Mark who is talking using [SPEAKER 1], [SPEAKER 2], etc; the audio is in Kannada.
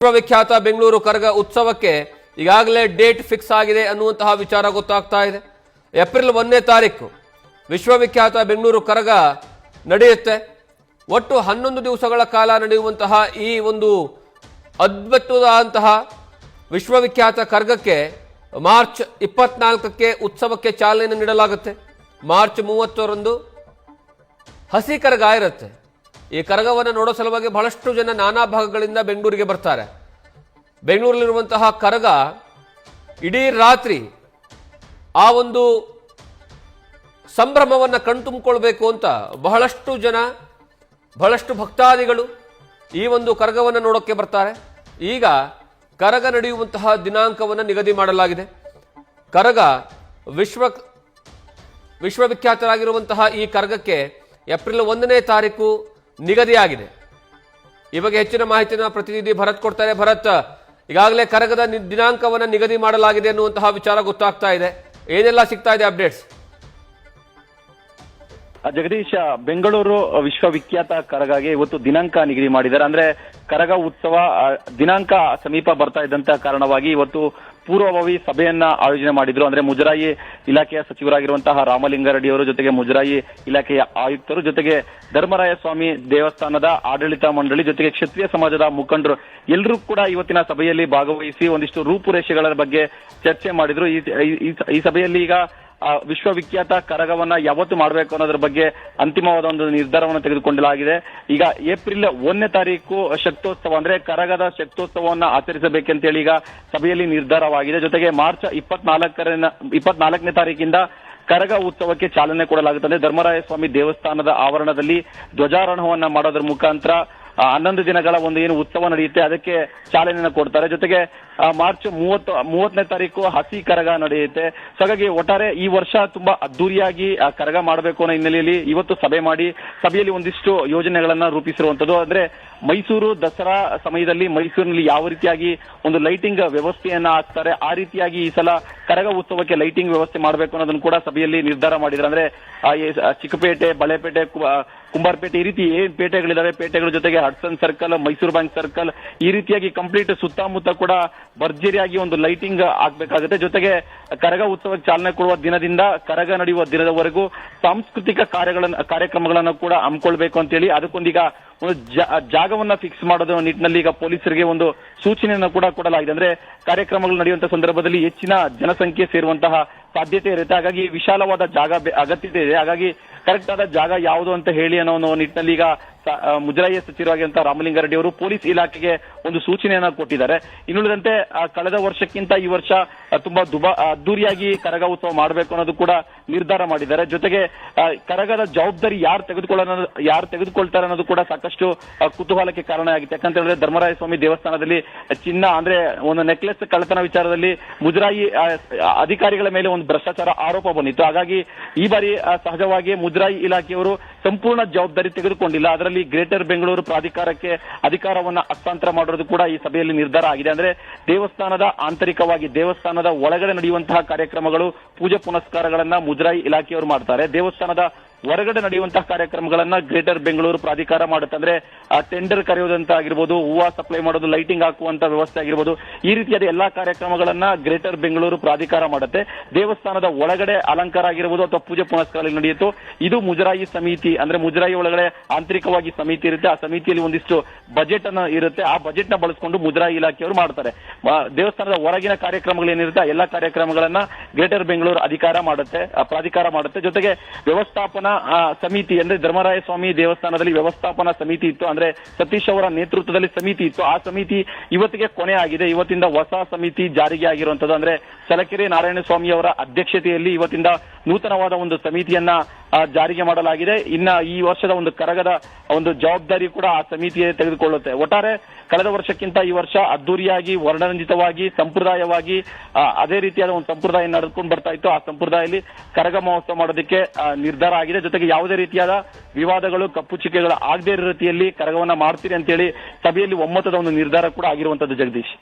[SPEAKER 1] ವಿಶ್ವವಿಖ್ಯಾತ ಬೆಂಗಳೂರು ಕರಗ ಉತ್ಸವಕ್ಕೆ ಈಗಾಗಲೇ ಡೇಟ್ ಫಿಕ್ಸ್ ಆಗಿದೆ ಅನ್ನುವಂತಹ ವಿಚಾರ ಗೊತ್ತಾಗ್ತಾ ಇದೆ. ಏಪ್ರಿಲ್ 1ನೇ ತಾರೀಕು ವಿಶ್ವವಿಖ್ಯಾತ ಬೆಂಗಳೂರು ಕರಗ ನಡೆಯುತ್ತೆ. ಒಟ್ಟು 11 ದಿವಸಗಳ ಕಾಲ ನಡೆಯುವಂತಹ ಈ ಒಂದು ಅದ್ಭುತವಾದಂತಹ ವಿಶ್ವವಿಖ್ಯಾತ ಕರಗಕ್ಕೆ ಮಾರ್ಚ್ 24ಕ್ಕೆ ಉತ್ಸವಕ್ಕೆ ಚಾಲನೆ ನೀಡಲಾಗುತ್ತೆ. ಮಾರ್ಚ್ 30ರಂದು ಹಸಿ ಕರಗ ಇರುತ್ತೆ. ಈ ಕರಗವನ್ನು ನೋಡೋ ಸಲುವಾಗಿ ಬಹಳಷ್ಟು ಜನ ನಾನಾ ಭಾಗಗಳಿಂದ ಬೆಂಗಳೂರಿಗೆ ಬರ್ತಾರೆ. ಬೆಂಗಳೂರಲ್ಲಿರುವಂತಹ ಕರಗ ಇಡೀ ರಾತ್ರಿ ಆ ಒಂದು ಸಂಭ್ರಮವನ್ನು ಕಣ್ತುಂಬಿಕೊಳ್ಬೇಕು ಅಂತ ಬಹಳಷ್ಟು ಜನ, ಬಹಳಷ್ಟು ಭಕ್ತಾದಿಗಳು ಈ ಒಂದು ಕರಗವನ್ನು ನೋಡೋಕ್ಕೆ ಬರ್ತಾರೆ. ಈಗ ಕರಗ ನಡೆಯುವಂತಹ ದಿನಾಂಕವನ್ನು ನಿಗದಿ ಮಾಡಲಾಗಿದೆ. ಕರಗ ವಿಶ್ವವಿಖ್ಯಾತರಾಗಿರುವಂತಹ ಈ ಕರಗಕ್ಕೆ ಏಪ್ರಿಲ್ 1ನೇ ತಾರೀಕು ನಿಗದಿಯಾಗಿದೆ. ಈ ಬಗ್ಗೆ ಹೆಚ್ಚಿನ ಮಾಹಿತಿಯನ್ನು ಪ್ರತಿನಿಧಿ ಭರತ್ ಕೊಡ್ತಾರೆ. ಭರತ್, ಈಗಾಗಲೇ ಕರಗದ ದಿನಾಂಕವನ್ನು ನಿಗದಿ ಮಾಡಲಾಗಿದೆ ಅನ್ನುವಂತಹ ವಿಚಾರ ಗೊತ್ತಾಗ್ತಾ ಇದೆ. ಏನೆಲ್ಲ ಸಿಗ್ತಾ ಇದೆ ಅಪ್ಡೇಟ್ಸ್?
[SPEAKER 2] ಜಗದೀಶ್, ಬೆಂಗಳೂರು ವಿಶ್ವವಿಖ್ಯಾತ ಕರಗಗೆ ಇವತ್ತು ದಿನಾಂಕ ನಿಗದಿ ಮಾಡಿದ್ದಾರೆ. ಅಂದ್ರೆ ಕರಗ ಉತ್ಸವ ದಿನಾಂಕ ಸಮೀಪ ಬರ್ತಾ ಇದ್ದಂತ ಕಾರಣವಾಗಿ ಇವತ್ತು ಪೂರ್ವಭಾವಿ ಸಭೆಯನ್ನ ಆಯೋಜನೆ ಮಾಡಿದ್ರು. ಅಂದ್ರೆ ಮುಜರಾಯಿ ಇಲಾಖೆಯ ಸಚಿವರಾಗಿರುವಂತಹ ರಾಮಲಿಂಗಾರೆಡ್ಡಿ ಅವರು, ಜೊತೆಗೆ ಮುಜರಾಯಿ ಇಲಾಖೆಯ ಆಯುಕ್ತರು, ಜೊತೆಗೆ ಧರ್ಮರಾಯ ಸ್ವಾಮಿ ದೇವಸ್ಥಾನದ ಆಡಳಿತ ಮಂಡಳಿ, ಜೊತೆಗೆ ಕ್ಷತ್ರಿಯ ಸಮಾಜದ ಮುಖಂಡರು ಎಲ್ಲರೂ ಕೂಡ ಇವತ್ತಿನ ಸಭೆಯಲ್ಲಿ ಭಾಗವಹಿಸಿ ಒಂದಿಷ್ಟು ರೂಪುರೇಷೆಗಳ ಬಗ್ಗೆ ಚರ್ಚೆ ಮಾಡಿದ್ರು. ಈ ಸಭೆಯಲ್ಲಿ ಈಗ ವಿಶ್ವವಿಖ್ಯಾತ ಕರಗವನ್ನ ಯಾವತ್ತು ಮಾಡಬೇಕು ಅನ್ನೋದ್ರ ಬಗ್ಗೆ ಅಂತಿಮವಾದ ಒಂದು ನಿರ್ಧಾರವನ್ನು ತೆಗೆದುಕೊಳ್ಳಲಾಗಿದೆ. ಈಗ ಏಪ್ರಿಲ್ 1ನೇ ತಾರೀಕು ಶಕ್ತೋತ್ಸವ, ಅಂದ್ರೆ ಕರಗದ ಶಕ್ತೋತ್ಸವವನ್ನು ಆಚರಿಸಬೇಕಂತೇಳಿ ಈಗ ಸಭೆಯಲ್ಲಿ ನಿರ್ಧಾರವಾಗಿದೆ. ಜೊತೆಗೆ ಮಾರ್ಚ್ 24ನೇ ತಾರೀಕಿಂದ ಕರಗ ಉತ್ಸವಕ್ಕೆ ಚಾಲನೆ ಕೊಡಲಾಗುತ್ತದೆ. ಧರ್ಮರಾಯ ಸ್ವಾಮಿ ದೇವಸ್ಥಾನದ ಆವರಣದಲ್ಲಿ ಧ್ವಜಾರೋಹಣವನ್ನ ಮಾಡೋದ್ರ ಮುಖಾಂತರ 11 ದಿನಗಳ ಒಂದು ಏನು ಉತ್ಸವ ನಡೆಯುತ್ತೆ ಅದಕ್ಕೆ ಚಾಲನೆಯನ್ನು ಕೊಡ್ತಾರೆ. ಜೊತೆಗೆ ಮಾರ್ಚ್ 30ನೇ ತಾರೀಕು ಹಸಿ ಕರಗ ನಡೆಯುತ್ತೆ. ಹಾಗಾಗಿ ಒಟ್ಟಾರೆ ಈ ವರ್ಷ ತುಂಬಾ ಅದ್ದೂರಿಯಾಗಿ ಕರಗ ಮಾಡಬೇಕು ಅನ್ನೋ ಹಿನ್ನೆಲೆಯಲ್ಲಿ ಇವತ್ತು ಸಭೆ ಮಾಡಿ ಸಭೆಯಲ್ಲಿ ಒಂದಿಷ್ಟು ಯೋಜನೆಗಳನ್ನ ರೂಪಿಸಿರುವಂತದ್ದು. ಅಂದ್ರೆ ಮೈಸೂರು ದಸರಾ ಸಮಯದಲ್ಲಿ ಮೈಸೂರಿನಲ್ಲಿ ಯಾವ ರೀತಿಯಾಗಿ ಒಂದು ಲೈಟಿಂಗ್ ವ್ಯವಸ್ಥೆಯನ್ನ ಹಾಕ್ತಾರೆ, ಆ ರೀತಿಯಾಗಿ ಈ ಸಲ ಕರಗ ಉತ್ಸವಕ್ಕೆ ಲೈಟಿಂಗ್ ವ್ಯವಸ್ಥೆ ಮಾಡಬೇಕು ಅನ್ನೋದನ್ನು ಕೂಡ ಸಭೆಯಲ್ಲಿ ನಿರ್ಧಾರ ಮಾಡಿದ್ರು. ಅಂದ್ರೆ ಚಿಕ್ಕಪೇಟೆ, ಬಳೆಪೇಟೆ, ಕುಂಬಾರಪೇಟೆ, ಈ ರೀತಿ ಏನ್ ಪೇಟೆಗಳಿದಾವೆ, ಪೇಟೆಗಳ ಜೊತೆಗೆ Hudson circle, Mysuru bank circle, ಈ ರೀತಿಯಾಗಿ ಕಂಪ್ಲೀಟ್ ಸುತ್ತಮುತ್ತ ಕೂಡ ಭರ್ಜರಿಯಾಗಿ ಒಂದು ಲೈಟಿಂಗ್ ಆಗ್ಬೇಕಾಗುತ್ತೆ. ಜೊತೆಗೆ ಕರಗ ಉತ್ಸವಕ್ಕೆ ಚಾಲನೆ ಕೊಡುವ ದಿನದಿಂದ ಕರಗ ನಡೆಯುವ ದಿನದವರೆಗೂ ಸಾಂಸ್ಕೃತಿಕ ಕಾರ್ಯಕ್ರಮಗಳನ್ನು ಕೂಡ ಹಮ್ಮಿಕೊಳ್ಬೇಕು ಅಂತೇಳಿ ಅದಕ್ಕೊಂದೀಗ ಒಂದು ಜಾಗವನ್ನ ಫಿಕ್ಸ್ ಮಾಡೋದು ನಿಟ್ಟಿನಲ್ಲಿ ಈಗ ಪೊಲೀಸರಿಗೆ ಒಂದು ಸೂಚನೆಯನ್ನು ಕೂಡ ಕೊಡಲಾಗಿದೆ. ಅಂದ್ರೆ ಕಾರ್ಯಕ್ರಮಗಳು ನಡೆಯುವಂತಹ ಸಂದರ್ಭದಲ್ಲಿ ಹೆಚ್ಚಿನ ಜನಸಂಖ್ಯೆ ಸೇರುವಂತಹ ಸಾಧ್ಯತೆ ಇರುತ್ತೆ. ಹಾಗಾಗಿ ವಿಶಾಲವಾದ ಜಾಗ ಅಗತ್ಯತೆ ಇದೆ. ಹಾಗಾಗಿ ಕರೆಕ್ಟ್ ಆದ ಜಾಗ ಯಾವುದು ಅಂತ ಹೇಳಿ ಅನ್ನೋ ಒಂದು ನಿಟ್ಟಿನಲ್ಲಿ ಈಗ ಮುಜರಾಯಿ ಸಚಿವರಾಗಿರುವಂತಹ ರಾಮಲಿಂಗಾರೆಡ್ಡಿ ಅವರು ಪೊಲೀಸ್ ಇಲಾಖೆಗೆ ಒಂದು ಸೂಚನೆಯನ್ನ ಕೊಟ್ಟಿದ್ದಾರೆ. ಇನ್ನುಳಿದಂತೆ ಕಳೆದ ವರ್ಷಕ್ಕಿಂತ ಈ ವರ್ಷ ತುಂಬಾ ಅದ್ದೂರಿಯಾಗಿ ಕರಗ ಉತ್ಸವ ಮಾಡಬೇಕು ಅನ್ನೋದು ಕೂಡ ನಿರ್ಧಾರ ಮಾಡಿದ್ದಾರೆ. ಜೊತೆಗೆ ಕರಗದ ಜವಾಬ್ದಾರಿ ಯಾರು ತೆಗೆದುಕೊಳ್ತಾರೆ ಅನ್ನೋದು ಕೂಡ ಸಾಕಷ್ಟು ಕುತೂಹಲಕ್ಕೆ ಕಾರಣ ಆಗಿತ್ತು. ಯಾಕಂತ ಹೇಳಿದ್ರೆ ಧರ್ಮರಾಯ ಸ್ವಾಮಿ ದೇವಸ್ಥಾನದಲ್ಲಿ ಚಿನ್ನ, ಅಂದ್ರೆ ಒಂದು ನೆಕ್ಲೆಸ್ ಕಳ್ಳತನ ವಿಚಾರದಲ್ಲಿ ಮುಜರಾಯಿ ಅಧಿಕಾರಿಗಳ ಮೇಲೆ ಒಂದು ಭ್ರಷ್ಟಾಚಾರ ಆರೋಪ ಬಂದಿತ್ತು. ಹಾಗಾಗಿ ಈ ಬಾರಿ ಸಹಜವಾಗಿ ಮುಜರಾಯಿ ಇಲಾಖೆಯವರು ಸಂಪೂರ್ಣ ಜವಾಬ್ದಾರಿ ತೆಗೆದುಕೊಂಡಿಲ್ಲ. ಅದರಲ್ಲಿ ಗ್ರೇಟರ್ ಬೆಂಗಳೂರು ಪ್ರಾಧಿಕಾರಕ್ಕೆ ಅಧಿಕಾರವನ್ನ ಹಸ್ತಾಂತರ ಮಾಡೋದು ಕೂಡ ಈ ಸಭೆಯಲ್ಲಿ ನಿರ್ಧಾರ ಆಗಿದೆ. ಅಂದ್ರೆ ದೇವಸ್ಥಾನದ ಆಂತರಿಕವಾಗಿ ದೇವಸ್ಥಾನದ ಒಳಗಡೆ ನಡೆಯುವಂತಹ ಕಾರ್ಯಕ್ರಮಗಳು, ಪೂಜೆ ಪುನಸ್ಕಾರಗಳನ್ನ ಮುಜರಾಯಿ ಇಲಾಖೆಯವರು ಮಾಡ್ತಾರೆ. ದೇವಸ್ಥಾನದ ಹೊರಗಡೆ ನಡೆಯುವಂತಹ ಕಾರ್ಯಕ್ರಮಗಳನ್ನ ಗ್ರೇಟರ್ ಬೆಂಗಳೂರು ಪ್ರಾಧಿಕಾರ ಮಾಡುತ್ತೆ. ಅಂದ್ರೆ ಟೆಂಡರ್ ಕರೆಯೋದಂತ ಆಗಿರ್ಬೋದು, ಹೂವು ಸಪ್ಲೈ ಮಾಡೋದು, ಲೈಟಿಂಗ್ ಹಾಕುವಂತ ವ್ಯವಸ್ಥೆ ಆಗಿರ್ಬೋದು, ಈ ರೀತಿಯಾದ ಎಲ್ಲಾ ಕಾರ್ಯಕ್ರಮಗಳನ್ನ ಗ್ರೇಟರ್ ಬೆಂಗಳೂರು ಪ್ರಾಧಿಕಾರ ಮಾಡುತ್ತೆ. ದೇವಸ್ಥಾನದ ಒಳಗಡೆ ಅಲಂಕಾರ ಆಗಿರ್ಬೋದು ಅಥವಾ ಪೂಜೆ ಪುನಸ್ಕಾರ ನಡೆಯುತ್ತೋ ಇದು ಮುಜರಾಯಿ ಸಮಿತಿ, ಅಂದ್ರೆ ಮುಜರಾಯಿ ಒಳಗಡೆ ಆಂತರಿಕವಾಗಿ ಸಮಿತಿ ಇರುತ್ತೆ. ಆ ಸಮಿತಿಯಲ್ಲಿ ಒಂದಿಷ್ಟು ಬಜೆಟ್ ಅನ್ನ ಇರುತ್ತೆ. ಆ ಬಜೆಟ್ ನ ಬಳಸಿಕೊಂಡು ಮುಜರಾಯಿ ಇಲಾಖೆಯವರು ಮಾಡ್ತಾರೆ. ದೇವಸ್ಥಾನದ ಹೊರಗಿನ ಕಾರ್ಯಕ್ರಮಗಳು ಏನಿರುತ್ತೆ ಎಲ್ಲಾ ಕಾರ್ಯಕ್ರಮಗಳನ್ನ ಗ್ರೇಟರ್ ಬೆಂಗಳೂರು ಪ್ರಾಧಿಕಾರ ಮಾಡುತ್ತೆ. ಜೊತೆಗೆ ವ್ಯವಸ್ಥಾಪನಾ ಸಮಿತಿ, ಅಂದ್ರೆ ಧರ್ಮರಾಯ ಸ್ವಾಮಿ ದೇವಸ್ಥಾನದಲ್ಲಿ ವ್ಯವಸ್ಥಾಪನಾ ಸಮಿತಿ ಇತ್ತು. ಅಂದ್ರೆ ಸತೀಶ್ ಅವರ ನೇತೃತ್ವದಲ್ಲಿ ಸಮಿತಿ ಇತ್ತು. ಆ ಸಮಿತಿ ಇವತ್ತಿಗೆ ಕೊನೆ ಆಗಿದೆ. ಇವತ್ತಿಂದ ಹೊಸ ಸಮಿತಿ ಜಾರಿಗೆ ಆಗಿರುವಂತದ್ದು. ಅಂದ್ರೆ ಚಲಕೆರೆ ನಾರಾಯಣ ಸ್ವಾಮಿ ಅವರ ಅಧ್ಯಕ್ಷತೆಯಲ್ಲಿ ಇವತ್ತಿಂದ ನೂತನವಾದ ಒಂದು ಸಮಿತಿಯನ್ನ ಜಾರಿಗೆ ಮಾಡಲಾಗಿದೆ. ಇನ್ನ ಈ ವರ್ಷದ ಒಂದು ಕರಗದ ಒಂದು ಜವಾಬ್ದಾರಿ ಕೂಡ ಆ ಸಮಿತಿಯೇ ತೆಗೆದುಕೊಳ್ಳುತ್ತೆ. ಒಟ್ಟಾರೆ ಕಳೆದ ವರ್ಷಕ್ಕಿಂತ ಈ ವರ್ಷ ಅದ್ದೂರಿಯಾಗಿ, ವರ್ಣರಂಜಿತವಾಗಿ, ಸಂಪ್ರದಾಯವಾಗಿ ಅದೇ ರೀತಿಯಾದ ಒಂದು ಸಂಪ್ರದಾಯ ನಡೆದುಕೊಂಡು ಬರ್ತಾ ಇತ್ತು. ಆ ಸಂಪ್ರದಾಯದಲ್ಲಿ ಕರಗ ಮಹೋತ್ಸವ ಮಾಡೋದಕ್ಕೆ ನಿರ್ಧಾರ ಆಗಿದೆ. ಜೊತೆಗೆ ಯಾವುದೇ ರೀತಿಯಾದ ವಿವಾದಗಳು, ಕಪ್ಪುಚಿಕೆಗಳು ಆಗದೇ ಇರೋ ರೀತಿಯಲ್ಲಿ ಕರಗವನ್ನ ಮಾಡ್ತೀರಿ ಅಂತೇಳಿ ಸಭೆಯಲ್ಲಿ ಒಮ್ಮತದ ಒಂದು ನಿರ್ಧಾರ ಕೂಡ ಆಗಿರುವಂತದ್ದು. ಜಗದೀಶ್.